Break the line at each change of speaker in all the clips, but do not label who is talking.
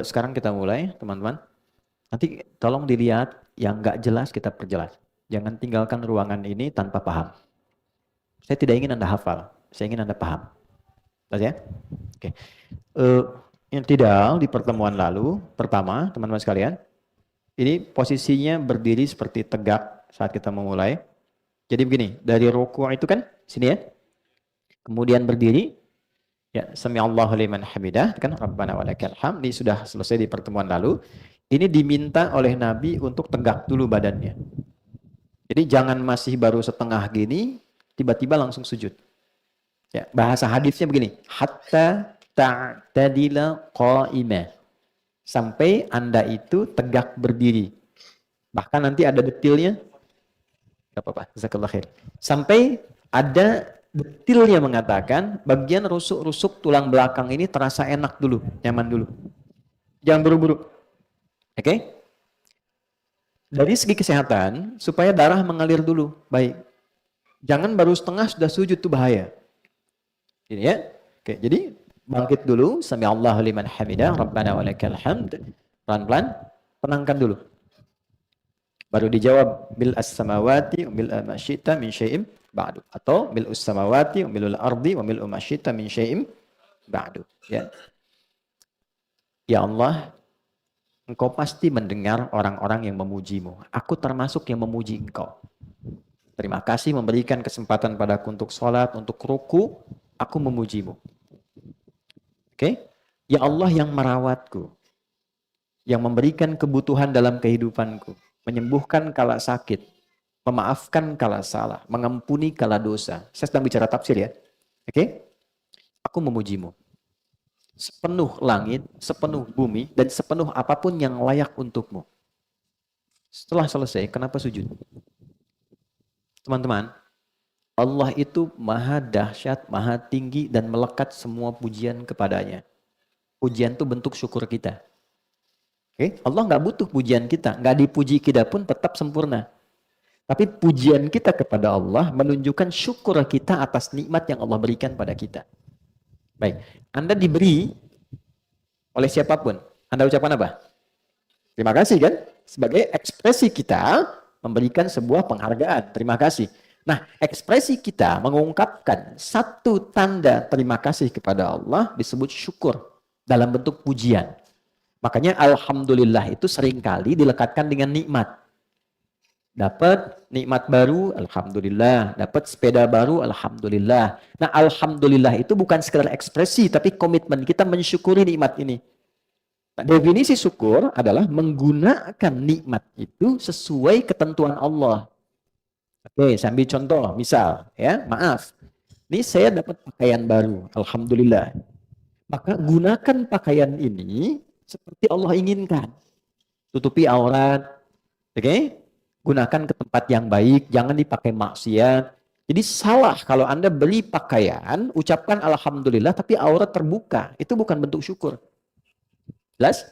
sekarang kita mulai, teman-teman. Nanti tolong dilihat yang nggak jelas kita perjelas. Jangan tinggalkan ruangan ini tanpa paham. Saya tidak ingin Anda hafal, saya ingin Anda paham. Jelas ya? Oke. Eh, yang tidak di pertemuan lalu, pertama, teman-teman sekalian, ini posisinya berdiri seperti tegak saat kita memulai. Jadi begini, dari ruku' itu kan, sini ya. Kemudian berdiri, ya, sami Allahu liman hamidah, kan Rabbana walakal hamd. Ini sudah selesai di pertemuan lalu. Ini diminta oleh Nabi untuk tegak dulu badannya. Jadi jangan masih baru setengah gini, tiba-tiba langsung sujud. Ya, bahasa hadisnya begini, hatta ta'tadila qa'imah. Sampai Anda itu tegak berdiri. Bahkan nanti ada detailnya. Gak apa-apa, jazakallah khair. Sampai ada detailnya mengatakan bagian rusuk-rusuk tulang belakang ini terasa enak dulu, nyaman dulu. Jangan buru-buru. Oke? Dari segi kesehatan, supaya darah mengalir dulu. Baik. Jangan baru setengah sudah sujud, itu bahaya. Ini ya. Oke, jadi bangkit dulu. Sami Allahu liman hamidah. Rabbana walakal hamd. Pelan-pelan. Tenangkan dulu. Baru dijawab bil as-samawati bil ma-syi'ta min syai'in ba'du, atau bil as-samawati bil ardi wa bil ma-syi'ta min syai'in ba'du. Ya. Ya Allah, Engkau pasti mendengar orang-orang yang memujimu. Aku termasuk yang memuji Engkau. Terima kasih memberikan kesempatan padaku untuk sholat, untuk ruku. Aku memujimu. Oke? Ya Allah yang merawatku. Yang memberikan kebutuhan dalam kehidupanku. Menyembuhkan kala sakit. Memaafkan kala salah. Mengampuni kala dosa. Saya sedang bicara tafsir ya. Oke? Aku memujimu. Sepenuh langit, sepenuh bumi, dan sepenuh apapun yang layak untukmu. Setelah selesai, kenapa sujud? Teman-teman, Allah itu maha dahsyat, maha tinggi, dan melekat semua pujian kepadanya. Pujian itu bentuk syukur kita. Oke? Allah nggak butuh pujian kita. Nggak dipuji kita pun tetap sempurna. Tapi pujian kita kepada Allah menunjukkan syukur kita atas nikmat yang Allah berikan pada kita. Baik, Anda diberi oleh siapapun. Anda ucapkan apa? Terima kasih kan? Sebagai ekspresi kita memberikan sebuah penghargaan. Terima kasih. Nah, ekspresi kita mengungkapkan satu tanda terima kasih kepada Allah disebut syukur dalam bentuk pujian. Makanya alhamdulillah itu seringkali dilekatkan dengan nikmat. Dapat nikmat baru, alhamdulillah. Dapat sepeda baru, alhamdulillah. Nah, alhamdulillah itu bukan sekedar ekspresi, tapi komitmen kita mensyukuri nikmat ini. Nah, definisi syukur adalah menggunakan nikmat itu sesuai ketentuan Allah. Oke, saya ambil contoh, misal, ya, maaf. Ini saya dapat pakaian baru, alhamdulillah. Maka gunakan pakaian ini seperti Allah inginkan. Tutupi aurat, oke? Gunakan ke tempat yang baik, jangan dipakai maksiat. Jadi salah kalau Anda beli pakaian, ucapkan alhamdulillah tapi aurat terbuka. Itu bukan bentuk syukur. Jelas?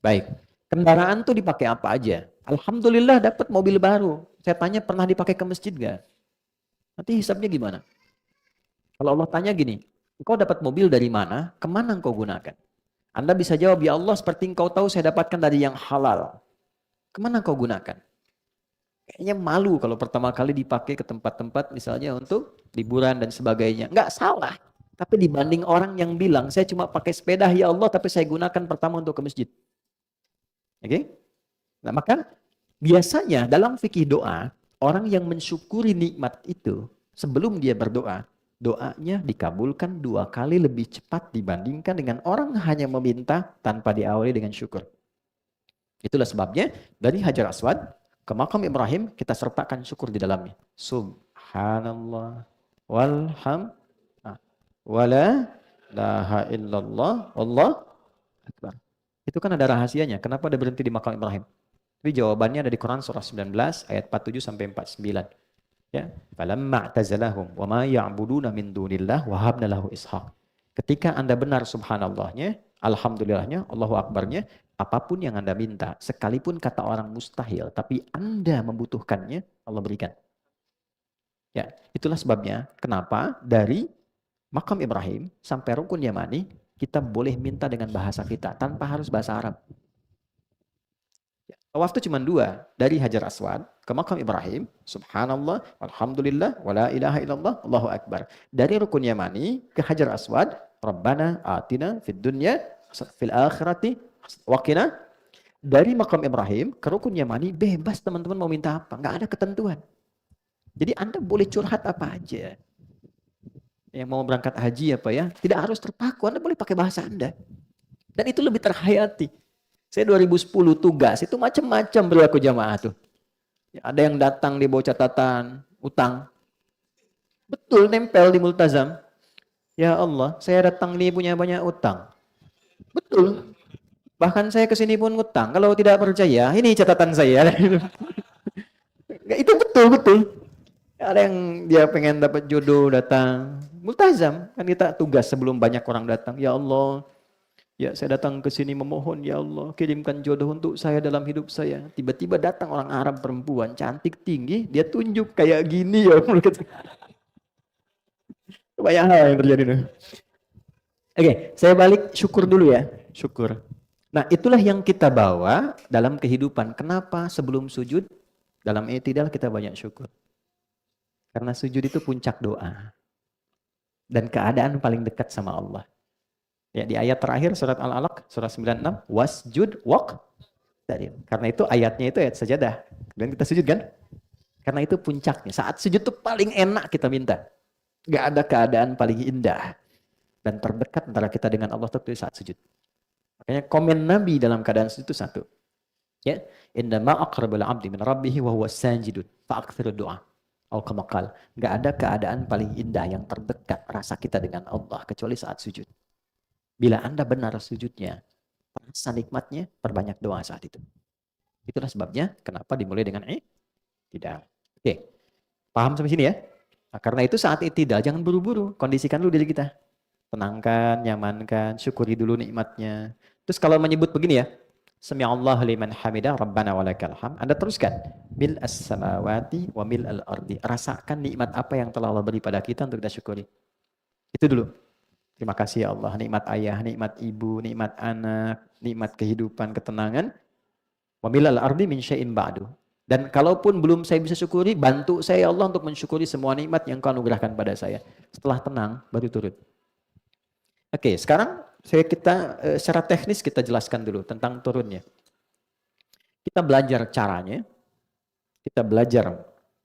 Baik. Kendaraan tuh dipakai apa aja? Alhamdulillah dapat mobil baru. Saya tanya pernah dipakai ke masjid gak? Nanti hisabnya gimana? Kalau Allah tanya gini, engkau dapat mobil dari mana? Kemana engkau gunakan? Anda bisa jawab, ya Allah seperti engkau tahu saya dapatkan dari yang halal. Kemana engkau gunakan? Kayaknya malu kalau pertama kali dipakai ke tempat-tempat misalnya untuk liburan dan sebagainya. Enggak salah. Tapi dibanding orang yang bilang, saya cuma pakai sepeda ya Allah, tapi saya gunakan pertama untuk ke masjid. Oke? Nah maka biasanya dalam fikih doa, orang yang mensyukuri nikmat itu, sebelum dia berdoa, doanya dikabulkan 2 kali lebih cepat dibandingkan dengan orang hanya meminta tanpa diawali dengan syukur. Itulah sebabnya dari Hajar Aswad ke makam Ibrahim kita sertakan syukur di dalamnya. Subhanallah walhamdulillah wala ilaha illallah wallahu akbar. Itu kan ada rahasianya. Kenapa ada berhenti di makam Ibrahim? Tapi jawabannya ada di Quran surah 19 ayat 47 sampai 49. Ya, falamma i'tazalahum wa ma ya'buduna min dunillah wa habna lahu ishaq. Ketika Anda benar subhanallahnya, alhamdulillahnya, Allahu akbarnya, apapun yang Anda minta, sekalipun kata orang mustahil, tapi Anda membutuhkannya, Allah berikan. Ya, itulah sebabnya kenapa dari makam Ibrahim sampai rukun Yamani kita boleh minta dengan bahasa kita tanpa harus bahasa Arab. Tawaf itu cuma dua, dari Hajar Aswad ke makam Ibrahim, subhanallah, alhamdulillah, wala ilaha illallah, Allahu Akbar. Dari rukun Yamani ke Hajar Aswad, Rabbana atina fid dunya, fil akhirati, waqina. Dari makam Ibrahim ke rukun Yamani, bebas teman-teman mau minta apa, nggak ada ketentuan. Jadi Anda boleh curhat apa aja. Yang mau berangkat haji apa ya, tidak harus terpaku, Anda boleh pakai bahasa Anda. Dan itu lebih terhayati. Saya 2010 tugas, itu macam-macam berlaku jamaah tuh. Ada yang datang di bawa catatan utang. Betul, nempel di multazam. Ya Allah, saya datang ini punya banyak utang. Betul. Bahkan saya kesini pun utang. Kalau tidak percaya, ini catatan saya. Itu betul-betul. Ada yang dia pengen dapat jodoh datang. Multazam. Kan kita tugas sebelum banyak orang datang. Ya Allah, ya saya datang ke sini memohon, ya Allah kirimkan jodoh untuk saya dalam hidup saya. Tiba-tiba datang orang Arab perempuan, cantik tinggi, dia tunjuk kayak gini ya. Banyak hal yang terjadi nih. Oke, saya balik syukur dulu ya. Syukur. Nah itulah yang kita bawa dalam kehidupan. Kenapa sebelum sujud, dalam i'tidal kita banyak syukur. Karena sujud itu puncak doa. Dan keadaan paling dekat sama Allah. Ya, di ayat terakhir surat Al-Alaq, surat 96, wasjud karena itu ayatnya itu ayat sajadah. Dan kita sujud kan? Karena itu puncaknya. Saat sujud itu paling enak kita minta. Gak ada keadaan paling indah. Dan terdekat antara kita dengan Allah itu saat sujud. Makanya komen Nabi dalam keadaan sujud itu satu. Ya, indama aqrabul abdi min rabbihi wa huwa sajidun fa'aktsiru du'a. Au kama qala. Gak ada keadaan paling indah yang terdekat rasa kita dengan Allah kecuali saat sujud. Bila Anda benar sujudnya, rasa nikmatnya, perbanyak doa saat itu. Itulah sebabnya kenapa dimulai dengan i'tidal. Oke, paham sampai sini ya? Nah, karena itu saat i'tidal jangan buru-buru, kondisikan dulu diri kita. Tenangkan, nyamankan, syukuri dulu nikmatnya. Terus kalau menyebut begini ya, Sami'allahu liman hamidah, Rabbana walakal hamd. Anda teruskan, mil as-samawati wa mil al-ardi. Rasakan nikmat apa yang telah Allah beri pada kita untuk kita syukuri. Itu dulu. Terima kasih ya Allah, nikmat ayah, nikmat ibu, nikmat anak, nikmat kehidupan, ketenangan. Wa mil al-ardi min syai'in ba'du. Dan kalaupun belum saya bisa syukuri, bantu saya ya Allah untuk mensyukuri semua nikmat yang Kau anugerahkan pada saya. Setelah tenang, baru turut. Oke, sekarang kita secara teknis kita jelaskan dulu tentang turunnya. Kita belajar caranya, kita belajar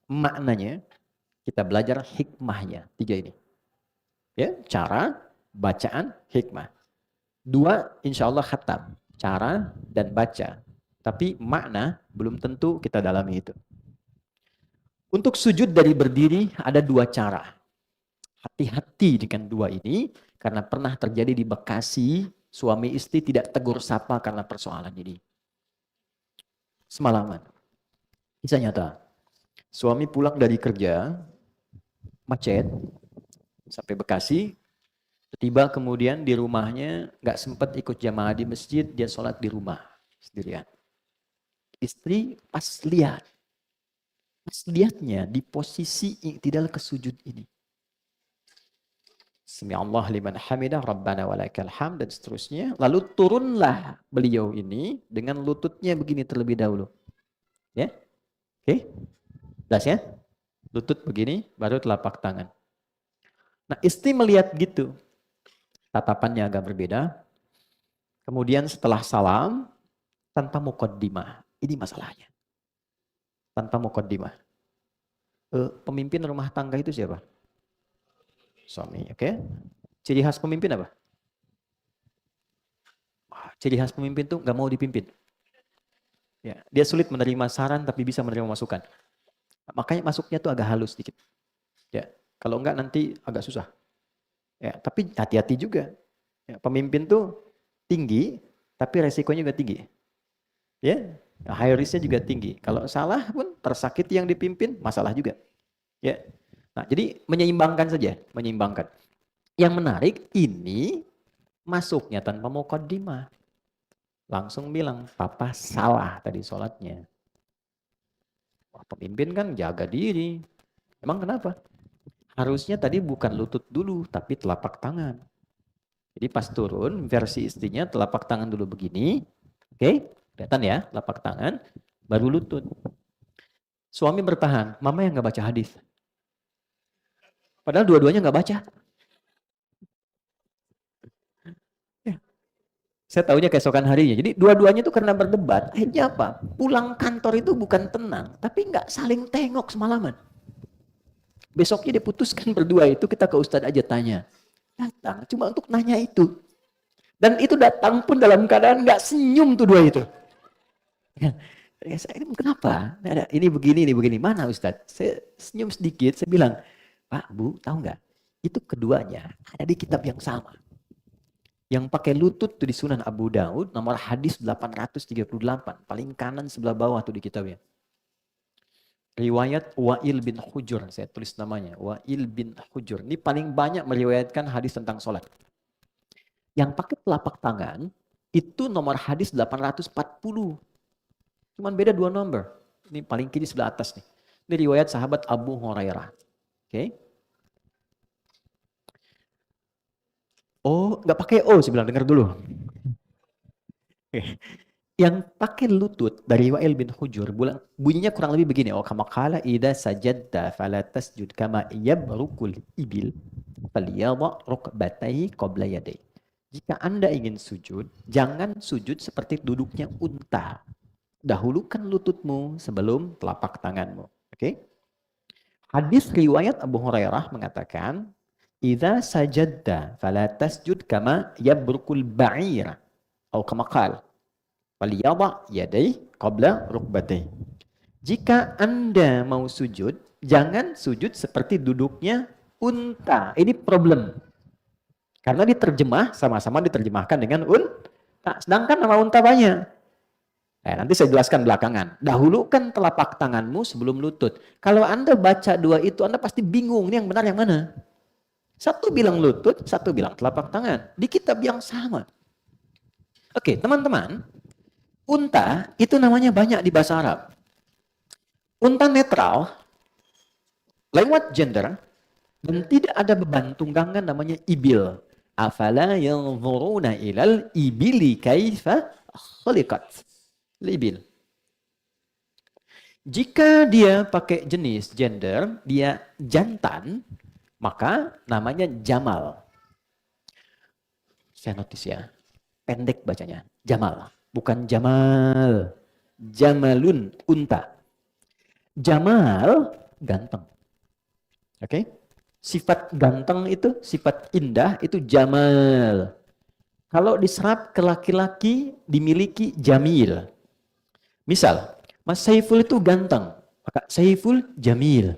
maknanya, kita belajar hikmahnya. 3 ini. Ya, cara, bacaan, hikmah. 2 insya Allah khatam. Cara dan baca. Tapi makna belum tentu kita dalami itu. Untuk sujud dari berdiri ada 2 cara. Hati-hati dengan 2 ini. Karena pernah terjadi di Bekasi, suami istri tidak tegur sapa karena persoalan ini. Semalaman. Kisah nyata. Suami pulang dari kerja, macet, sampai Bekasi, tiba kemudian di rumahnya, gak sempat ikut jamaah di masjid, dia sholat di rumah sendirian. Istri pas lihatnya di posisi i'tidal ke sujud ini. Sami'allah liman hamidah, Rabbana walakal hamd, dan seterusnya. Lalu turunlah beliau ini dengan lututnya begini terlebih dahulu. Ya, oke, jelas ya? Lutut begini, baru telapak tangan. Nah, istri melihat gitu, tatapannya agak berbeda. Kemudian setelah salam, tanpa muqaddimah. Ini masalahnya. Tanpa muqaddimah. Pemimpin rumah tangga itu siapa? Suami, oke. Ciri khas pemimpin apa? Ciri khas pemimpin tuh nggak mau dipimpin. Ya, dia sulit menerima saran tapi bisa menerima masukan. Makanya masuknya tuh agak halus sedikit. Ya, kalau enggak nanti agak susah. Ya, tapi hati-hati juga. Ya, pemimpin tuh tinggi, tapi resikonya juga tinggi. Ya, high risk-nya juga tinggi. Kalau salah pun tersakiti yang dipimpin, masalah juga. Ya. Nah, jadi menyeimbangkan saja, menyeimbangkan. Yang menarik ini masuknya tanpa muqaddimah. Langsung bilang, papa salah tadi sholatnya. Wah, pemimpin kan jaga diri. Emang kenapa? Harusnya tadi bukan lutut dulu, tapi telapak tangan. Jadi pas turun, versi istrinya telapak tangan dulu begini. Oke, kelihatan ya, telapak tangan, baru lutut. Suami bertahan, mama yang nggak baca hadis. Padahal dua-duanya nggak baca. Ya, saya tahunya keesokan harinya. Jadi dua-duanya itu karena berdebat. Akhirnya apa? Pulang kantor itu bukan tenang, tapi nggak saling tengok semalaman. Besoknya diputuskan berdua itu kita ke Ustadz aja tanya. Datang cuma untuk nanya itu. Dan itu datang pun dalam keadaan nggak senyum tuh dua itu. Ya, saya ini kenapa? Ini begini. Mana Ustadz? Saya senyum sedikit, saya bilang, Pak, Bu, tahu nggak? Itu keduanya ada di kitab yang sama. Yang pakai lutut tuh di Sunan Abu Daud, nomor hadis 838. Paling kanan sebelah bawah tuh di kitabnya. Riwayat Wa'il bin Hujur, saya tulis namanya. Wa'il bin Hujur. Ini paling banyak meriwayatkan hadis tentang sholat. Yang pakai telapak tangan, itu nomor hadis 840. Cuman beda 2 nomor. Ini paling kiri sebelah atas nih. Ini riwayat sahabat Abu Hurairah. Oke. Oh, nggak pakai O, saya bilang, dengar dulu. Yang pakai lutut dari Wa'il bin Hujur, bunyinya kurang lebih begini. Oh, kama qala idza sajadta fala tasjud kama yabrukul ibil falyadha rukbatayhi qabla yadayhi. Jika Anda ingin sujud, jangan sujud seperti duduknya unta. Dahulukan lututmu sebelum telapak tanganmu. Oke? Hadis riwayat Abu Hurairah mengatakan, idza sajadta fala tasjud kama yabrukul ba'ir. Atau kama qala faliyadha yadayhi qabla rukbatayhi. Jika Anda mau sujud, jangan sujud seperti duduknya unta. Ini problem. Karena diterjemah, sama-sama diterjemahkan dengan unta. Sedangkan nama unta banyak. Nah, nanti saya jelaskan belakangan. Dahulukan telapak tanganmu sebelum lutut. Kalau Anda baca dua itu, Anda pasti bingung. Ini yang benar yang mana? Satu bilang lutut, satu bilang telapak tangan. Di kitab yang sama. Oke, teman-teman. Unta itu namanya banyak di bahasa Arab. Unta netral, lewat gender, dan tidak ada beban tunggangan namanya ibil. Afala yanzuruna ilal ibili kaifa khuliqat. Ibil. Jika dia pakai jenis gender, dia jantan, maka namanya jamal. Saya notice ya, pendek bacanya, jamal. Bukan Jamal. Jamalun, unta. Jamal, ganteng. Oke? Okay? Sifat ganteng itu, sifat indah itu Jamal. Kalau diserap ke laki-laki, dimiliki Jamil. Misal, Mas Saiful itu ganteng. Maka Saiful Jamil.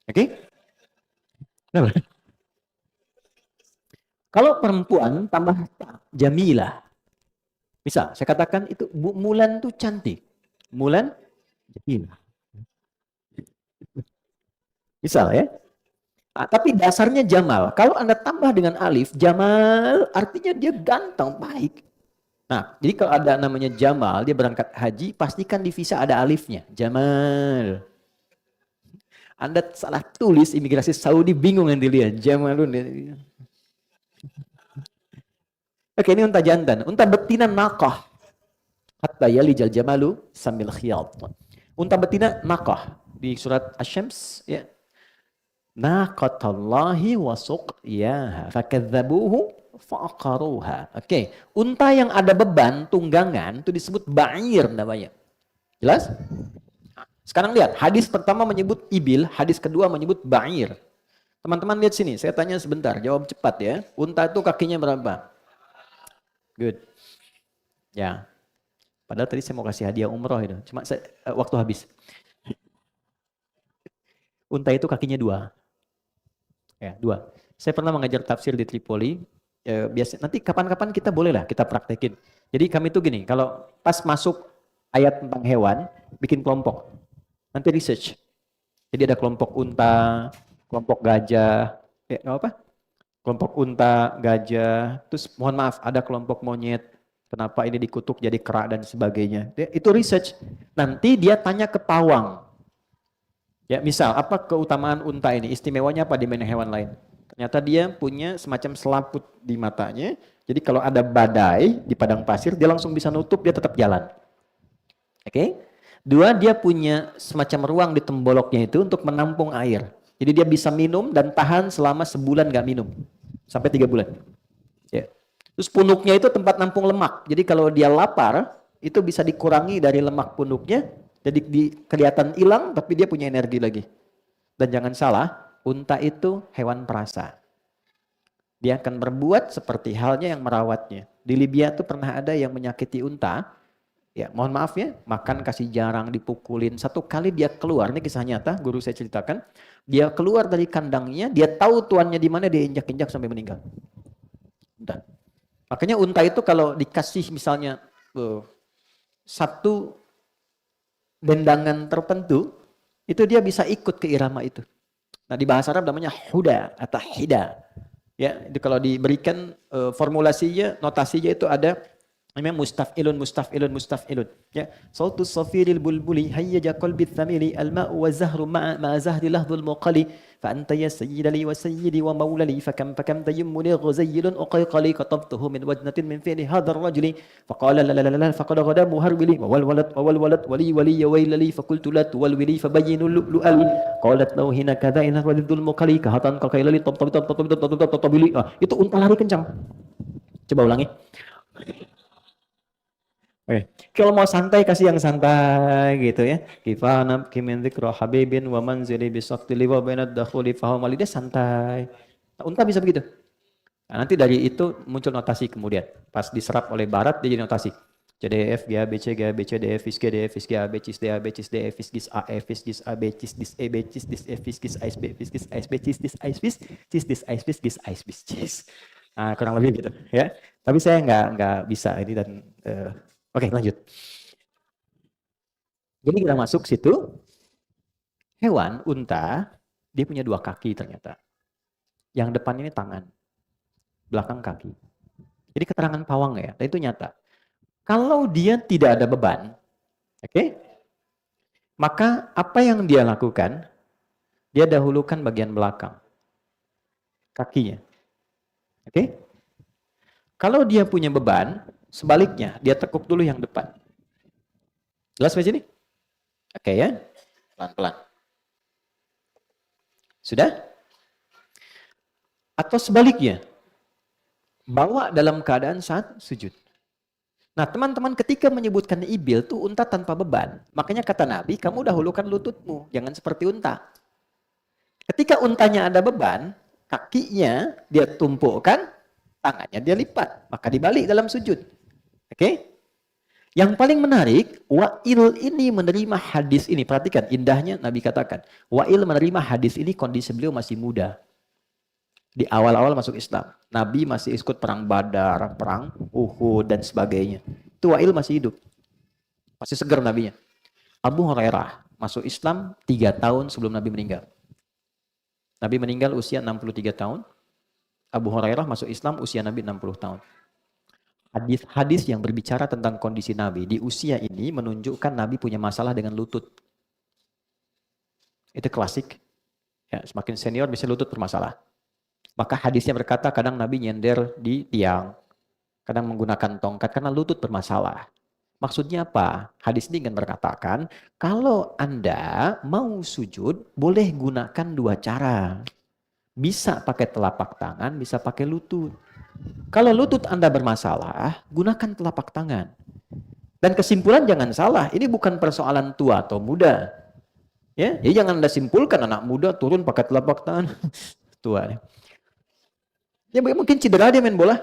Oke? Okay? Kalau perempuan tambah Jamilah. Misal, saya katakan itu Bu Mulan tuh cantik. Mulan, Jamilah. Misal ya. Nah, tapi dasarnya Jamal. Kalau Anda tambah dengan alif, Jamal artinya dia ganteng, baik. Nah, jadi kalau ada namanya Jamal, dia berangkat haji, pastikan di visa ada alifnya. Jamal. Anda salah tulis, imigrasi Saudi bingung nanti lihat. Jamalun. Oke, ini unta jantan. Unta betina naqah. Hatta yalijal jamalu sambil khiyat. Unta betina naqah. Di surat Asy-Syams ya. Naqatallahi wa suqyaha fakadzabuhu faqaruha. Oke, unta yang ada beban tunggangan itu disebut ba'ir namanya. Jelas? Sekarang lihat, hadis pertama menyebut ibil, hadis kedua menyebut ba'ir. Teman-teman lihat sini, saya tanya sebentar, jawab cepat ya. Unta itu kakinya berapa? Good. Ya. Padahal tadi saya mau kasih hadiah umroh itu. Cuma waktu habis. Unta itu kakinya 2. Ya, 2. Saya pernah mengajar tafsir di Tripoli. Biasa nanti kapan-kapan kita bolehlah kita praktekin. Jadi kami tuh gini, kalau pas masuk ayat tentang hewan, bikin kelompok. Nanti research. Jadi ada kelompok unta, kelompok gajah, apa? Kelompok unta, gajah, terus mohon maaf ada kelompok monyet. Kenapa ini dikutuk jadi kera dan sebagainya. Itu research. Nanti dia tanya ke pawang. Ya, misal apa keutamaan unta ini? Istimewanya apa dibanding hewan lain? Ternyata dia punya semacam selaput di matanya. Jadi kalau ada badai di padang pasir, dia langsung bisa nutup, dia tetap jalan. Oke? Dua, dia punya semacam ruang di temboloknya itu untuk menampung air. Jadi dia bisa minum dan tahan selama sebulan nggak minum. Sampai 3 bulan. Ya. Terus punuknya itu tempat nampung lemak. Jadi kalau dia lapar, itu bisa dikurangi dari lemak punuknya. Jadi kelihatan hilang, tapi dia punya energi lagi. Dan jangan salah, unta itu hewan perasa. Dia akan berbuat seperti halnya yang merawatnya. Di Libya tuh pernah ada yang menyakiti unta. Ya, mohon maaf ya, makan kasih jarang, dipukulin. Satu kali dia keluar, ini kisah nyata, guru saya ceritakan. Dia keluar dari kandangnya, dia tahu tuannya di mana, dia injak-injak sampai meninggal. Unta. Makanya unta itu kalau dikasih misalnya satu dendangan tertentu, itu dia bisa ikut ke irama itu. Nah, di bahasa Arab namanya huda atau hida. Ya, itu kalau diberikan formulasinya, notasinya itu ada namanya mustaf'ilun, mustaf'ilun, mustaf'ilun. Ya, sautus safiril bulbuli hayyaja qalbi thamili al-ma'u wa zahru ma'a zahri lahdhul muqali fa anta ya sayyida li wa sayyidi wa maula li fakam tayammuni ghazayyilun uqayqali katabtuhu min wajnatin min fi'li hadha ar-rajuli faqala la la la la faqad ghada muharbili wa wal walad wali ya waylali faqultu la tuwalwili fabayyinu lu'lu'al qalat law hina kadha ina walidul muqali kahatan kakailali tabili. Itu unta lari kencang. Coba ulangi. Oke, kalau mau santai kasih yang santai gitu ya. Kifana kimin dzikra habibin wa manzili bisaqtili wa bainad dakhuli fahum dia santai. Nah, unta bisa begitu. Nah, nanti dari itu muncul notasi kemudian. Pas diserap oleh barat dia jadi notasi. C D F G A B C G A B C D F G D F G A B C D A B C D F G A F G A B C D E B C D F G A S B F G A S B C D A S B C D A S B C A S B. Nah, kurang lebih gitu ya. Tapi saya nggak bisa ini dan oke, lanjut. Jadi kita masuk situ, hewan, unta, dia punya 2 kaki ternyata. Yang depan ini tangan, belakang kaki. Jadi keterangan pawang ya, dan itu nyata. Kalau dia tidak ada beban, oke, maka apa yang dia lakukan, dia dahulukan bagian belakang, kakinya. Oke? Kalau dia punya beban, sebaliknya, dia tekuk dulu yang depan. Jelas sampai sini? Oke ya, pelan-pelan. Sudah? Atau sebaliknya, bawa dalam keadaan saat sujud. Nah teman-teman ketika menyebutkan ibil tuh unta tanpa beban. Makanya kata Nabi, kamu dahulukan lututmu, jangan seperti unta. Ketika untanya ada beban, kakinya dia tumpukkan, tangannya dia lipat, maka dibalik dalam sujud. Oke? Yang paling menarik, Wa'il ini menerima hadis ini. Perhatikan, indahnya Nabi katakan. Wa'il menerima hadis ini kondisi beliau masih muda. Di awal-awal masuk Islam. Nabi masih ikut perang Badar, perang Uhud, dan sebagainya. Itu Wa'il masih hidup. Masih segar Nabinya. Abu Hurairah masuk Islam 3 tahun sebelum Nabi meninggal. Nabi meninggal usia 63 tahun. Abu Hurairah masuk Islam usia Nabi 60 tahun. Hadis-hadis yang berbicara tentang kondisi Nabi di usia ini menunjukkan Nabi punya masalah dengan lutut. Itu klasik. Ya, semakin senior bisa lutut bermasalah. Maka hadisnya berkata kadang Nabi nyender di tiang. Kadang menggunakan tongkat karena lutut bermasalah. Maksudnya apa? Hadis ini ingin berkatakan, kalau Anda mau sujud, boleh gunakan 2 cara. Bisa pakai telapak tangan, bisa pakai lutut. Kalau lutut Anda bermasalah, gunakan telapak tangan. Dan kesimpulan jangan salah, ini bukan persoalan tua atau muda. Ya, jadi jangan Anda simpulkan anak muda turun pakai telapak tangan. Tua. Ya mungkin cedera dia main bola,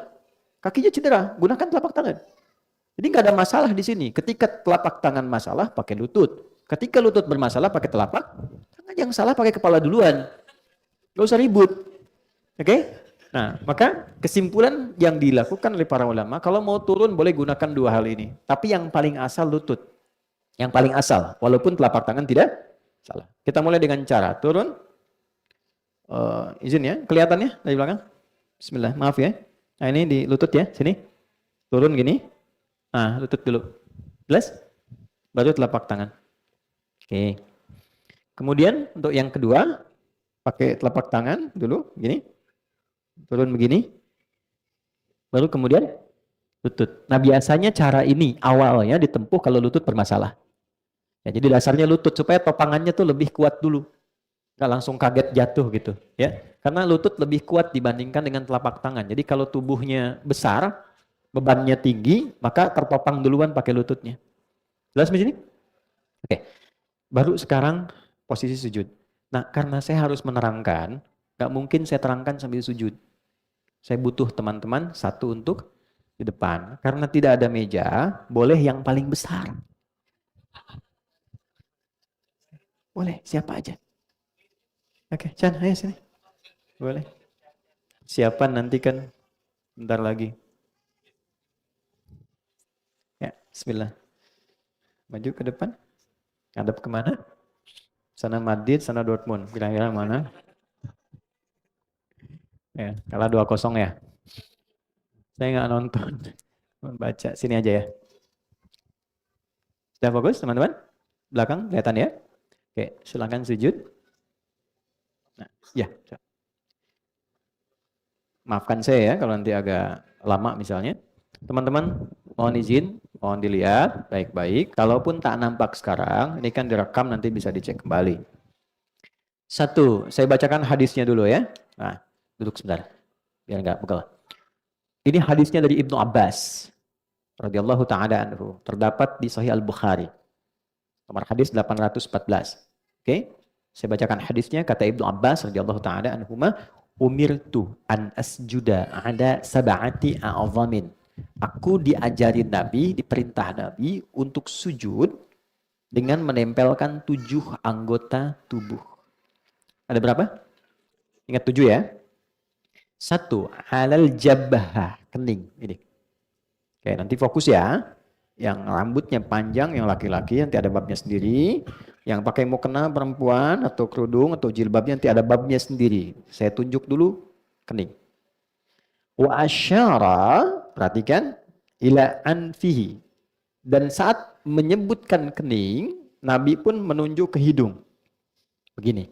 kakinya cedera, gunakan telapak tangan. Jadi nggak ada masalah di sini. Ketika telapak tangan masalah, pakai lutut. Ketika lutut bermasalah, pakai telapak tangan. Yang salah pakai kepala duluan. Gak usah ribut. Oke? Nah, maka kesimpulan yang dilakukan oleh para ulama, kalau mau turun boleh gunakan 2 hal ini. Tapi yang paling asal lutut. Yang paling asal, walaupun telapak tangan tidak salah. Kita mulai dengan cara turun. Izin ya, kelihatannya dari belakang. Bismillah, maaf ya. Nah ini di lutut ya, sini. Turun gini. Nah, lutut dulu. Jelas? Baru telapak tangan. Oke. Kemudian untuk yang kedua, pakai telapak tangan dulu, gini. turun begini, baru kemudian lutut. Nah biasanya cara ini awalnya ditempuh kalau lutut bermasalah. Ya, jadi dasarnya lutut supaya topangannya tuh lebih kuat dulu, nggak langsung kaget jatuh gitu, ya. Karena lutut lebih kuat dibandingkan dengan telapak tangan. Jadi kalau tubuhnya besar, bebannya tinggi, maka tertopang duluan pakai lututnya. Jelas di sini? Oke. Baru sekarang posisi sujud. Nah, karena saya harus menerangkan, nggak mungkin saya terangkan sambil sujud. Saya butuh teman-teman satu untuk di depan. Karena tidak ada meja, boleh yang paling besar. Boleh, siapa aja. Oke, Chan, ayo sini. Boleh. Siapa nanti kan bentar lagi. Ya, bismillah. Maju ke depan. Ngadep kemana? Sana Madrid, sana Dortmund. Kira-kira mana? Ya, kalah 2-0 ya. Saya nggak nonton. Baca sini aja ya. Sudah fokus teman-teman? Belakang kelihatan ya? Oke, silakan sujud. Nah, ya. Maafkan saya ya kalau nanti agak lama misalnya. Teman-teman mohon izin, mohon dilihat baik-baik. Kalaupun tak nampak sekarang, ini kan direkam nanti bisa dicek kembali. Satu, saya bacakan hadisnya dulu ya. Nah, duduk sebentar. Biar nggak pegal. Ini hadisnya dari Ibnu Abbas radhiyallahu taala anhu. Terdapat di Sahih Al-Bukhari. Nomor hadis 814. Oke? Saya bacakan hadisnya, kata Ibnu Abbas radhiyallahu taala anhuma, umirtu an asjuda ada sab'ati a'zamin. Aku diajarin Nabi, diperintah Nabi untuk sujud dengan menempelkan 7 anggota tubuh. Ada berapa? Ingat 7 ya. 1, halal jabah, kening. Ini. Oke, nanti fokus ya. Yang rambutnya panjang, yang laki-laki, nanti ada babnya sendiri. Yang pakai mukena perempuan atau kerudung atau jilbabnya nanti ada babnya sendiri. Saya tunjuk dulu kening. Wa asyara, perhatikan, ila anfihi. Dan saat menyebutkan kening, Nabi pun menunjuk ke hidung. Begini.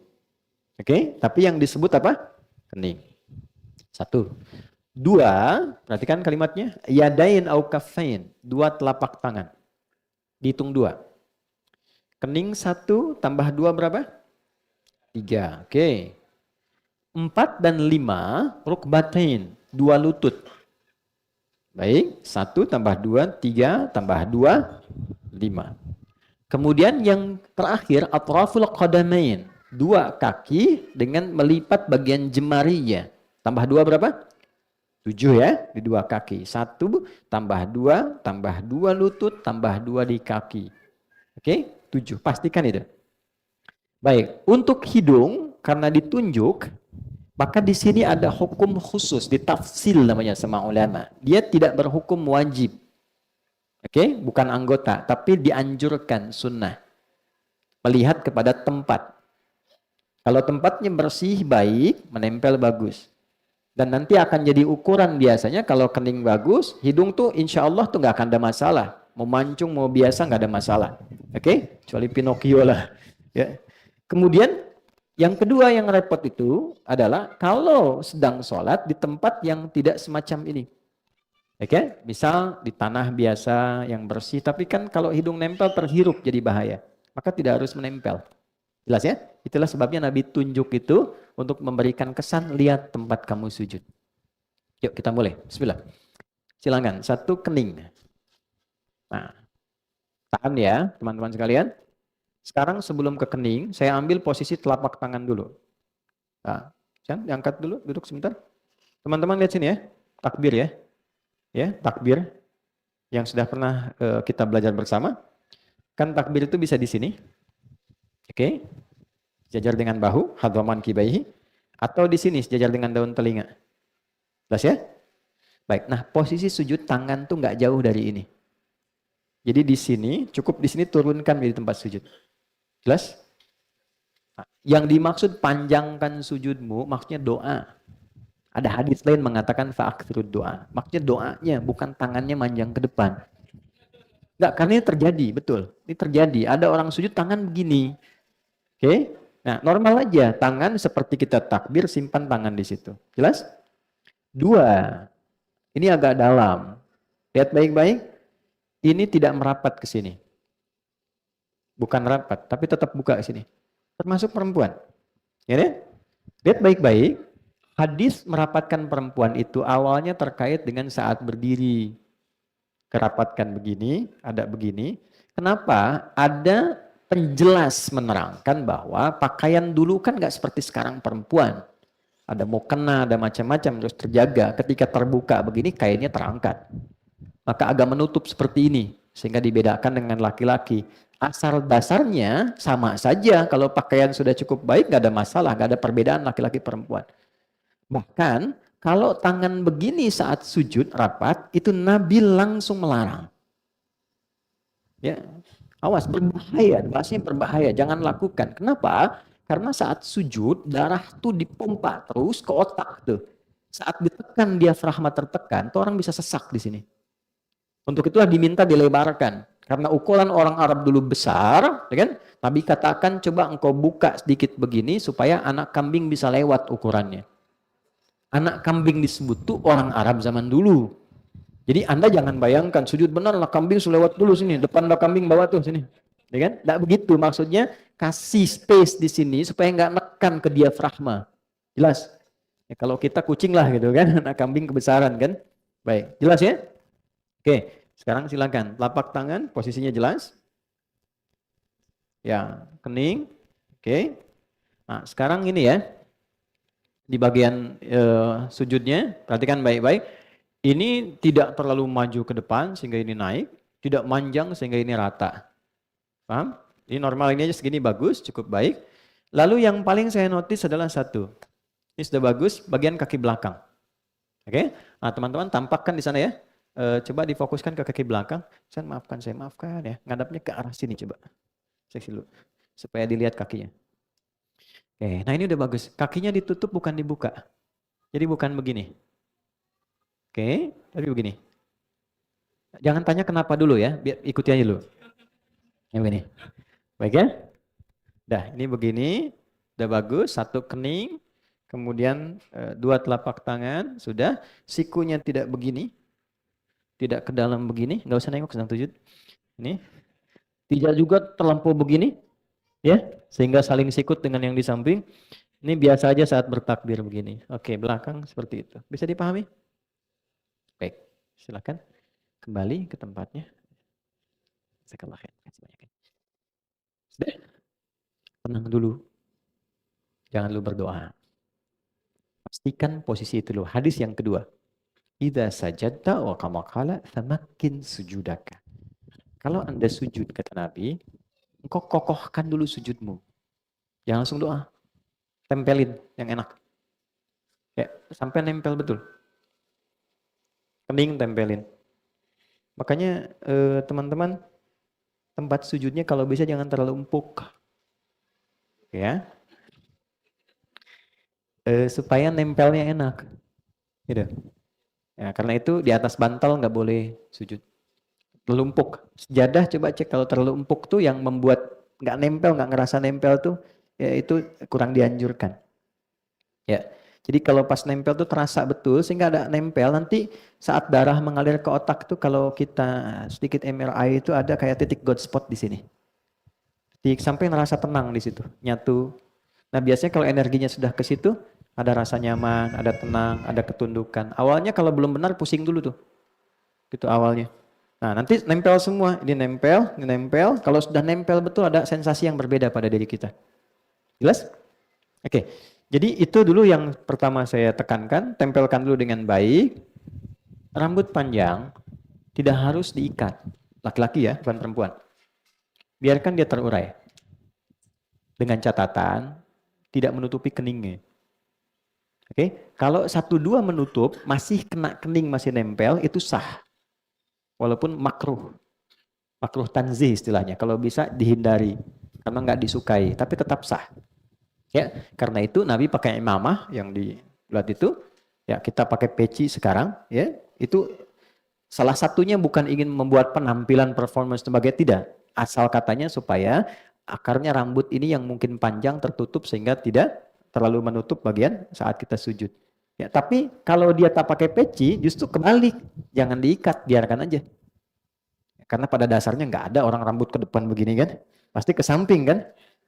Oke, tapi yang disebut apa? Kening. 1. 2, perhatikan kalimatnya, yadain au kaffain, 2 telapak tangan. Dihitung 2. Kening 1 tambah 2 berapa? 3. Oke. 4 dan 5, rukbatain, 2 lutut. Baik, 1 tambah 2, 3 tambah 2, 5. Kemudian yang terakhir, atraful qadamain, 2 kaki dengan melipat bagian jemarinya. Tambah 2 berapa? 7 ya, di 2 kaki. 1 tambah 2, tambah 2 lutut, tambah 2 di kaki. Oke, 7. Pastikan itu. Baik, untuk hidung, karena ditunjuk, maka di sini ada hukum khusus, ditafsil namanya sama ulama. Dia tidak berhukum wajib. Oke, bukan anggota, tapi dianjurkan sunnah. Melihat kepada tempat. Kalau tempatnya bersih, baik, menempel bagus. Dan nanti akan jadi ukuran biasanya kalau kening bagus, hidung tuh insya Allah tuh nggak akan ada masalah. Mau mancung, mau biasa nggak ada masalah. Oke? Kecuali Pinocchio lah. Ya. Kemudian yang kedua yang repot itu adalah kalau sedang sholat di tempat yang tidak semacam ini. Oke? Misal di tanah biasa yang bersih, tapi kan kalau hidung nempel terhirup jadi bahaya. Maka tidak harus menempel. Jelas ya? Itulah sebabnya Nabi tunjuk itu untuk memberikan kesan, lihat tempat kamu sujud. Yuk kita mulai. Bismillah. Silakan. 1, kening. Nah, tahan ya teman-teman sekalian. Sekarang sebelum ke kening, saya ambil posisi telapak tangan dulu. Nah, Chan, diangkat dulu, duduk sebentar. Teman-teman lihat sini ya. Takbir ya. Ya, takbir. Yang sudah pernah kita belajar bersama. Kan takbir itu bisa di sini. Oke. Sejajar dengan bahu, hadwaman kibaihi, atau di sini sejajar dengan daun telinga. Jelas ya? Baik, nah posisi sujud tangan tuh nggak jauh dari ini. Jadi di sini, cukup di sini turunkan di tempat sujud. Jelas? Nah, yang dimaksud panjangkan sujudmu, maksudnya doa. Ada hadis lain mengatakan fa'akthirud doa. Maksudnya doanya, bukan tangannya manjang ke depan. Enggak, karena ini terjadi, betul. Ini terjadi. Ada orang sujud tangan begini. Oke? Nah, normal aja. Tangan seperti kita takbir, simpan tangan di situ. Jelas? Dua, ini agak dalam. Lihat baik-baik, ini tidak merapat ke sini. Bukan rapat, tapi tetap buka ke sini. Termasuk perempuan. Ya deh? Lihat baik-baik, hadis merapatkan perempuan itu awalnya terkait dengan saat berdiri. Kerapatkan begini, ada begini. Kenapa? Ada penjelas menerangkan bahwa pakaian dulu kan nggak seperti sekarang perempuan. Ada mukena, ada macam-macam, terus terjaga. Ketika terbuka begini, kainnya terangkat. Maka agak menutup seperti ini, sehingga dibedakan dengan laki-laki. Asal dasarnya sama saja, kalau pakaian sudah cukup baik, nggak ada masalah, nggak ada perbedaan laki-laki perempuan. Bahkan, kalau tangan begini saat sujud rapat, itu Nabi langsung melarang. Ya, awas, berbahaya, bahasanya berbahaya, jangan lakukan. Kenapa? Karena saat sujud, darah tuh dipompa terus ke otak tuh. Saat ditekan diafragma tertekan, tuh orang bisa sesak di sini. Untuk itulah diminta dilebarkan. Karena ukuran orang Arab dulu besar, ya kan? Nabi katakan coba engkau buka sedikit begini supaya anak kambing bisa lewat ukurannya. Anak kambing disebut tuh orang Arab zaman dulu. Jadi Anda jangan bayangkan sujud benar anak kambing lewat dulu sini, depan anak kambing bawa tuh sini. Ya kan? Tidak begitu, maksudnya kasih space di sini supaya nggak nekan ke diafragma. Jelas? Ya, kalau kita kucing lah gitu kan, anak kambing kebesaran kan. Baik, jelas ya? Oke, sekarang silakan. Telapak tangan, posisinya jelas. Ya, kening. Oke. Nah, sekarang ini ya, di bagian sujudnya, perhatikan baik-baik. Ini tidak terlalu maju ke depan sehingga ini naik, tidak manjang sehingga ini rata. Paham? Ini normal ini aja segini bagus, cukup baik. Lalu yang paling saya notice adalah satu. Ini sudah bagus, bagian kaki belakang. Oke? Nah, teman-teman tampakkan di sana ya. Coba difokuskan ke kaki belakang. Saya maafkan ya. Ngadapnya ke arah sini coba. Seksi dulu. Supaya dilihat kakinya. Oke, nah ini udah bagus. Kakinya ditutup bukan dibuka. Jadi bukan begini. Oke, tapi begini. Jangan tanya kenapa dulu ya, biar ikuti aja dulu. Yang begini. Baik ya? Dah, ini begini. Udah bagus, satu kening. Kemudian dua telapak tangan, sudah. Sikunya tidak begini. Tidak ke dalam begini, nggak usah nengok sedang sujud. Ini. Tidak juga terlampau begini. Ya, sehingga saling sikut dengan yang di samping. Ini biasa aja saat bertakbir begini. Oke, belakang seperti itu. Bisa dipahami? Baik, silakan kembali ke tempatnya. Jazakallah khair. Sudah? Tenang dulu. Jangan lu berdoa. Pastikan posisi itu dulu. Hadis yang kedua. Idza sajadta wa kama qala famakkin sujudaka. Kalau Anda sujud kata Nabi, engkau kokohkan dulu sujudmu. Jangan langsung doa. Tempelin yang enak. Ya, sampai nempel betul. Kening tempelin. Makanya teman-teman tempat sujudnya kalau bisa jangan terlalu empuk. Ya. Supaya nempelnya enak. Gitu. Ya, karena itu di atas bantal nggak boleh sujud. Terlalu empuk. Sejadah coba cek kalau terlalu empuk tuh yang membuat nggak nempel, nggak ngerasa nempel tuh, ya itu kurang dianjurkan. Ya. Jadi kalau pas nempel tuh terasa betul sehingga ada nempel nanti saat darah mengalir ke otak tuh kalau kita sedikit MRI itu ada kayak titik God spot di sini. Sampai ngerasa tenang di situ, nyatu. Nah biasanya kalau energinya sudah ke situ ada rasa nyaman, ada tenang, ada ketundukan. Awalnya kalau belum benar pusing dulu tuh. Gitu awalnya. Nah nanti nempel semua, ini nempel. Kalau sudah nempel betul ada sensasi yang berbeda pada diri kita. Jelas? Oke. Jadi itu dulu yang pertama saya tekankan, tempelkan dulu dengan baik. Rambut panjang tidak harus diikat. Laki-laki ya, bukan perempuan. Biarkan dia terurai. Dengan catatan, tidak menutupi keningnya. Oke, kalau 1-2 menutup, masih kena kening, masih nempel, itu sah. Walaupun makruh. Makruh tanzih istilahnya. Kalau bisa dihindari. Karena nggak disukai, tapi tetap sah. Ya, karena itu Nabi pakai imamah yang di bulat itu, ya kita pakai peci sekarang, ya itu salah satunya bukan ingin membuat penampilan performance sebagai tidak, asal katanya supaya akarnya rambut ini yang mungkin panjang tertutup sehingga tidak terlalu menutup bagian saat kita sujud. Ya, tapi kalau dia tak pakai peci, justru kebalik. Jangan diikat, biarkan aja. Karena pada dasarnya nggak ada orang rambut ke depan begini kan. Pasti ke samping kan.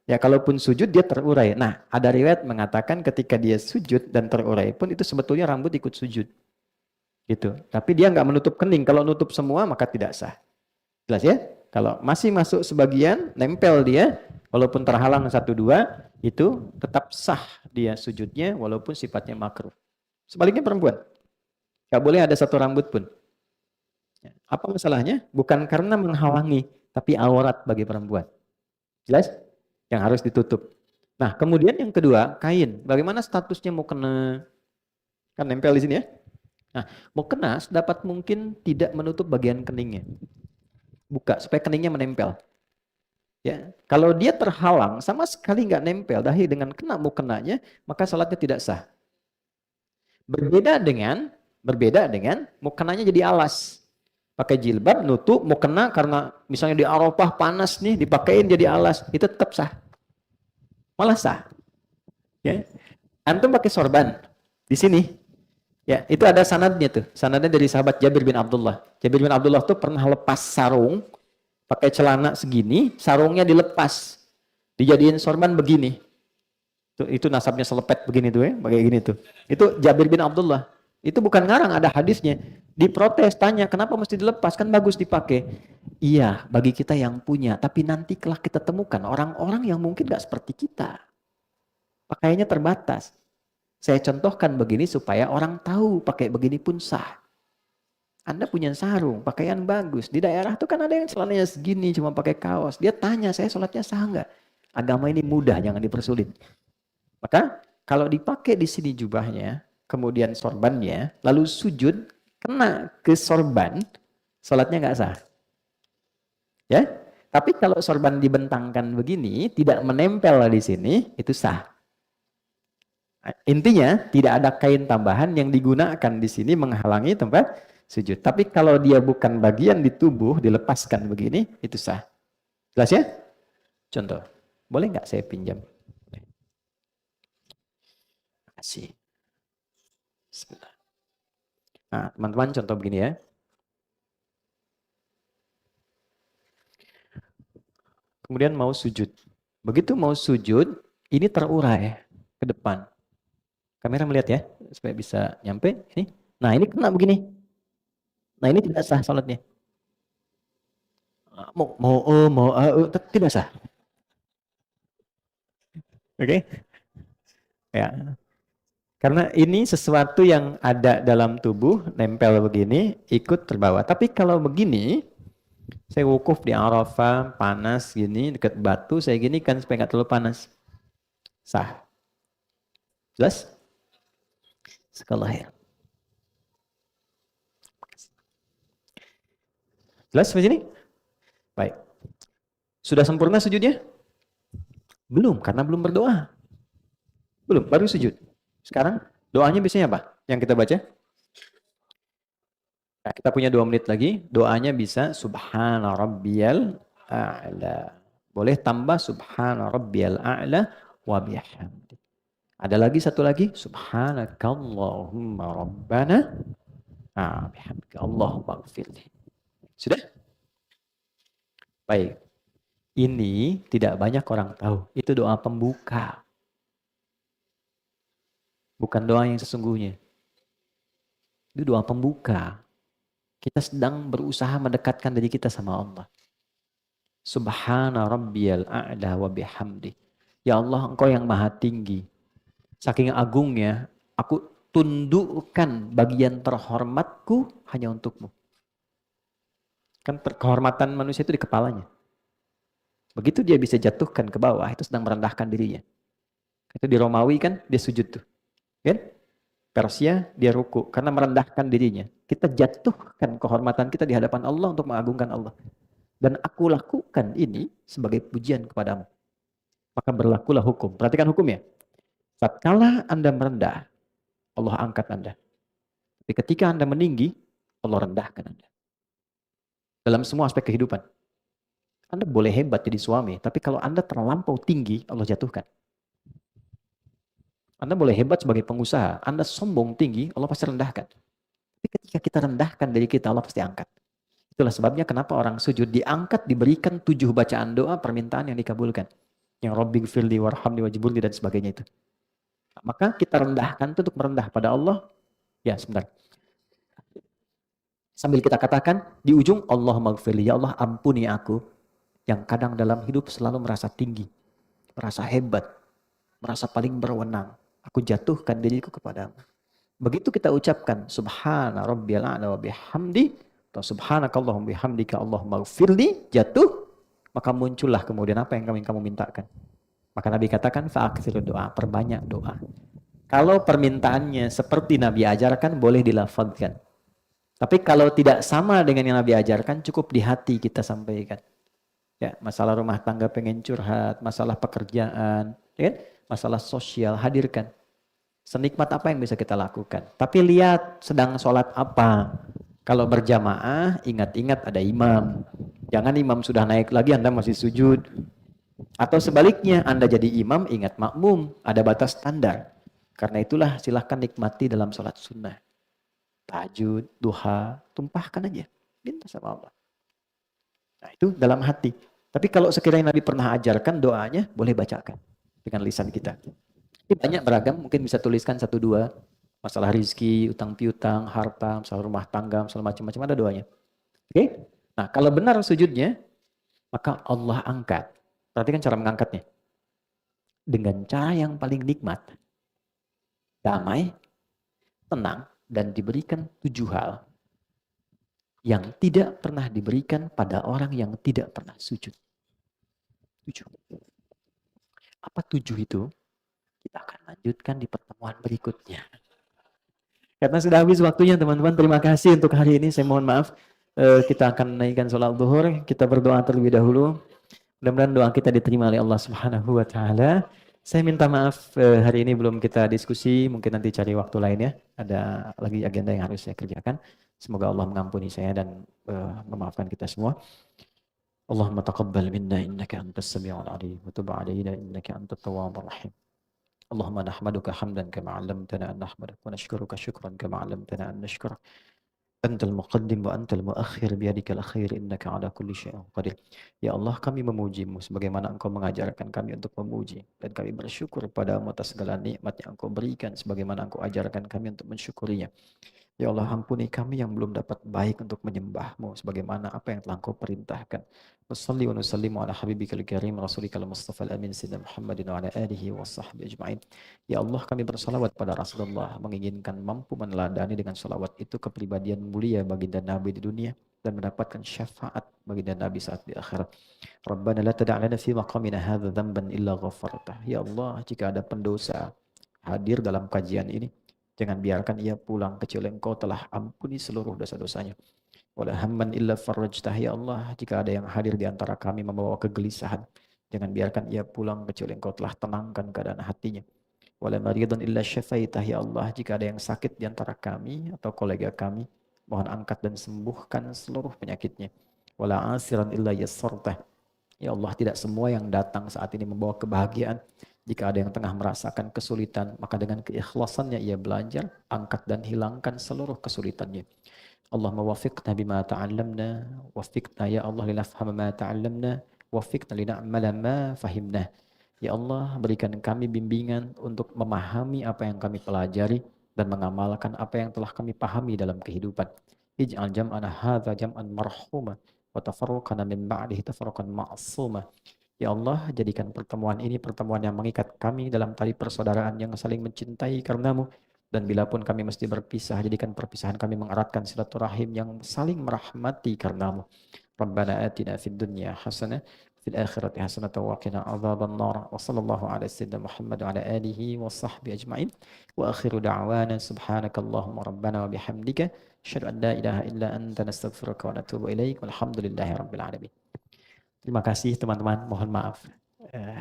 Ya kalaupun sujud dia terurai. Nah ada riwayat mengatakan ketika dia sujud dan terurai pun itu sebetulnya rambut ikut sujud. Gitu. Tapi dia nggak menutup kening. Kalau nutup semua maka tidak sah. Jelas ya? Kalau masih masuk sebagian, nempel dia, walaupun terhalang satu dua, itu tetap sah dia sujudnya walaupun sifatnya makruh. Sebaliknya perempuan. Nggak boleh ada satu rambut pun. Apa masalahnya? Bukan karena menghalangi, tapi aurat bagi perempuan. Jelas? Yang harus ditutup. Nah, kemudian yang kedua, kain. Bagaimana statusnya mau kena? Kan nempel di sini ya. Nah, mau kena, dapat mungkin tidak menutup bagian keningnya. Buka, supaya keningnya menempel. Ya, kalau dia terhalang, sama sekali nggak nempel, dahi dengan kena mau kenanya, maka salatnya tidak sah. Berbeda dengan mau kenanya jadi alas. Pakai jilbab, nutup, mau kena karena misalnya di Arafah panas nih, dipakein jadi alas, itu tetap sah. Malah sah. Ya. Antum pakai sorban di sini. Ya, itu ada sanadnya tuh. Sanadnya dari sahabat Jabir bin Abdullah. Jabir bin Abdullah tuh pernah lepas sarung, pakai celana segini, sarungnya dilepas. Dijadiin sorban begini. Itu nasabnya selepet begini tuh ya, kayak gini tuh. Itu Jabir bin Abdullah. Itu bukan ngarang, ada hadisnya. Diprotes, tanya, kenapa mesti dilepas? Kan bagus dipakai. Iya, bagi kita yang punya. Tapi nanti kelak kita temukan orang-orang yang mungkin gak seperti kita. Pakaiannya terbatas. Saya contohkan begini supaya orang tahu pakai begini pun sah. Anda punya sarung, pakaian bagus. Di daerah tuh kan ada yang celananya segini, cuma pakai kaos. Dia tanya, saya sholatnya sah nggak? Agama ini mudah, jangan dipersulit. Maka kalau dipakai di sini jubahnya, kemudian sorbannya, lalu sujud, kena ke sorban, sholatnya nggak sah. Ya, tapi kalau sorban dibentangkan begini, tidak menempel di sini, itu sah. Intinya tidak ada kain tambahan yang digunakan di sini menghalangi tempat sujud. Tapi kalau dia bukan bagian di tubuh, dilepaskan begini, itu sah. Jelas ya? Contoh, boleh nggak saya pinjam? Kasih. Sebentar. Nah, teman-teman contoh begini ya. Kemudian mau sujud. Begitu mau sujud, ini terurai ke depan. Kamera melihat ya, supaya bisa nyampe. Ini. Nah, ini kena begini. Nah, ini tidak sah salatnya. Mau tidak sah. Oke? Okay? Ya. Karena ini sesuatu yang ada dalam tubuh, nempel begini, ikut terbawa. Tapi kalau begini, saya wukuf di Arafah, panas gini, dekat batu, saya gini kan supaya nggak terlalu panas. Sah. Jelas? Sekolah ya. Jelas sampai sini? Baik. Sudah sempurna sujudnya? Belum, karena belum berdoa. Belum, baru sujud. Sekarang doanya biasanya apa? Yang kita baca? Nah, kita punya 2 menit lagi. Doanya bisa Subhana Rabbiyal A'la. Boleh tambah Subhana Rabbiyal A'la wa bihamdi. Ada lagi satu lagi. Subhanakallahumma Rabbana bihamdika Allahumma gfirli. Sudah? Baik. Ini tidak banyak orang tahu. Itu doa pembuka. Bukan doa yang sesungguhnya. Itu doa pembuka. Kita sedang berusaha mendekatkan diri kita sama Allah. Subhana rabbiyal a'la wa bihamdi. Ya Allah, Engkau yang maha tinggi. Saking agungnya, aku tundukkan bagian terhormatku hanya untukmu. Kan kehormatan manusia itu di kepalanya. Begitu dia bisa jatuhkan ke bawah, itu sedang merendahkan dirinya. Itu di Romawi kan, dia sujud tuh. Kan? Persia, dia ruku. Karena merendahkan dirinya. Kita jatuhkan kehormatan kita di hadapan Allah untuk mengagungkan Allah. Dan aku lakukan ini sebagai pujian kepadamu. Maka berlakulah hukum. Perhatikan hukumnya. Tatkala Anda merendah, Allah angkat Anda. Tapi ketika Anda meninggi, Allah rendahkan Anda. Dalam semua aspek kehidupan. Anda boleh hebat jadi suami, tapi kalau Anda terlampau tinggi, Allah jatuhkan. Anda boleh hebat sebagai pengusaha, Anda sombong tinggi, Allah pasti rendahkan. Tapi ketika kita rendahkan diri kita, Allah pasti angkat. Itulah sebabnya kenapa orang sujud diangkat, diberikan 7 bacaan doa permintaan yang dikabulkan. Yang Rabbi gfirli warhamni wajburli dan sebagainya itu. Maka kita rendahkan itu untuk merendah pada Allah. Ya, sebentar. Sambil kita katakan di ujung Allah maghfirli, ya Allah ampuni aku yang kadang dalam hidup selalu merasa tinggi, merasa hebat, merasa paling berwenang. Aku jatuhkan diriku kepadamu. Begitu kita ucapkan subhana rabbiyal a'la wa bihamdi atau subhanakallahumma bihamdika Allahumma ighfirli, jatuh, maka muncullah kemudian apa yang kamu mintakan. Maka Nabi katakan fa'aktsiru doa, perbanyak doa. Kalau permintaannya seperti Nabi ajarkan boleh dilafazkan. Tapi kalau tidak sama dengan yang Nabi ajarkan, cukup di hati kita sampaikan. Ya, masalah rumah tangga pengen curhat, masalah pekerjaan, ya kan? Masalah sosial, hadirkan. Senikmat apa yang bisa kita lakukan. Tapi lihat sedang sholat apa. Kalau berjamaah, ingat-ingat ada imam. Jangan imam sudah naik lagi, Anda masih sujud. Atau sebaliknya, Anda jadi imam, ingat makmum. Ada batas standar. Karena itulah silahkan nikmati dalam sholat sunnah. Tahajud, duha, tumpahkan aja. Minta sama Allah. Nah itu dalam hati. Tapi kalau sekiranya Nabi pernah ajarkan doanya, boleh bacakan. Dengan lisan kita. Ini banyak beragam, mungkin bisa tuliskan 1-2. Masalah rizki, utang piutang, harta, masalah rumah tangga, masalah macam-macam, ada doanya. Oke? Nah kalau benar sujudnya, maka Allah angkat. Perhatikan cara mengangkatnya. Dengan cara yang paling nikmat. Damai, tenang, dan diberikan 7 hal yang tidak pernah diberikan pada orang yang tidak pernah sujud. 7. Apa 7 itu? Kita akan lanjutkan di pertemuan berikutnya. Karena sudah habis waktunya teman-teman. Terima kasih untuk hari ini. Saya mohon maaf. Kita akan menaikkan sholat zuhur. Kita berdoa terlebih dahulu. Mudah-mudahan doa kita diterima oleh Allah Subhanahu wa taala. Saya minta maaf hari ini belum kita diskusi, mungkin nanti cari waktu lain ya. Ada lagi agenda yang harus saya kerjakan. Semoga Allah mengampuni saya dan memaafkan kita semua. Allahumma taqabbal minna innaka antas samiul alim wa tub alaina innaka antat tawwabur rahim. Allahumma nahmaduka hamdan kama 'allamtana an nahmadak wa nashkuruka syukran kama 'allamtana an nashkurak. Antal muqaddim wa antal muakhir biyadikal khair innaka ala kulli syai'in qadir. Ya Allah, kami memujimu sebagaimana Engkau mengajarkan kami untuk memuji, dan kami bersyukur padamu atas segala nikmat yang Engkau berikan sebagaimana Engkau ajarkan kami untuk mensyukurinya. Ya Allah, ampuni kami yang belum dapat baik untuk menyembah-Mu sebagaimana apa yang telah Engkau perintahkan. Wassalli wa nusallimu ala habibikal karim rasulikal mustafa al-amin sayyidina Muhammadin wa ala alihi wa sahbihi ajma'in. Ya Allah, kami bersalawat pada Rasulullah, menginginkan mampu meneladani dengan salawat itu kepribadian mulia baginda Nabi di dunia dan mendapatkan syafaat baginda Nabi saat di akhirat. Rabbana la tada' lana fi maqamina hadza dhanban illa ghafartah. Ya Allah, jika ada pendosa hadir dalam kajian ini, jangan biarkan ia pulang kecuali Engkau telah ampuni seluruh dosa-dosanya. Wala hamman illa farajtah. Ya Allah, jika ada yang hadir di antara kami membawa kegelisahan, jangan biarkan ia pulang kecuali Engkau telah tenangkan keadaan hatinya. Wala maridun illa syafaitah. Ya Allah, jika ada yang sakit di antara kami atau kolega kami, mohon angkat dan sembuhkan seluruh penyakitnya. Wala asiran illa yassartah. Ya Allah, tidak semua yang datang saat ini membawa kebahagiaan. Jika ada yang tengah merasakan kesulitan, maka dengan keikhlasannya ia belajar, angkat dan hilangkan seluruh kesulitannya. Allahumma wafiqna bima ta'allamna, wafiqna ya Allah linafhama ma ta'allamna, wafiqna lina'mala ma fahimna. Ya Allah, berikan kami bimbingan untuk memahami apa yang kami pelajari dan mengamalkan apa yang telah kami pahami dalam kehidupan. Ij'al jam'ana hadza jam'an marhuma wa tafarruqana min ba'dihi tafarruqan ma'suma. Ya Allah, jadikan pertemuan ini pertemuan yang mengikat kami dalam tali persaudaraan yang saling mencintai karenamu. Dan bila pun kami mesti berpisah, jadikan perpisahan kami mengeratkan silaturahim yang saling merahmati karenamu. Rabbana atina fid dunya hasanah fil akhirati hasanah wa qina adzaban nar. Wa sallallahu ala sayyidina Muhammad wa ala alihi wa sahbihi ajma'in. Wa akhiru da'wana subhanakallahumma rabbana wa bihamdika asyhadu an la ilaha illa anta nastaghfiruka wa natubu ilaik. Walhamdulillahi rabbil alamin. Terima kasih teman-teman, mohon maaf.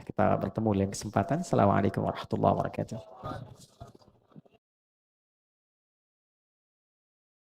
Kita bertemu lain kesempatan. Assalamualaikum warahmatullahi wabarakatuh.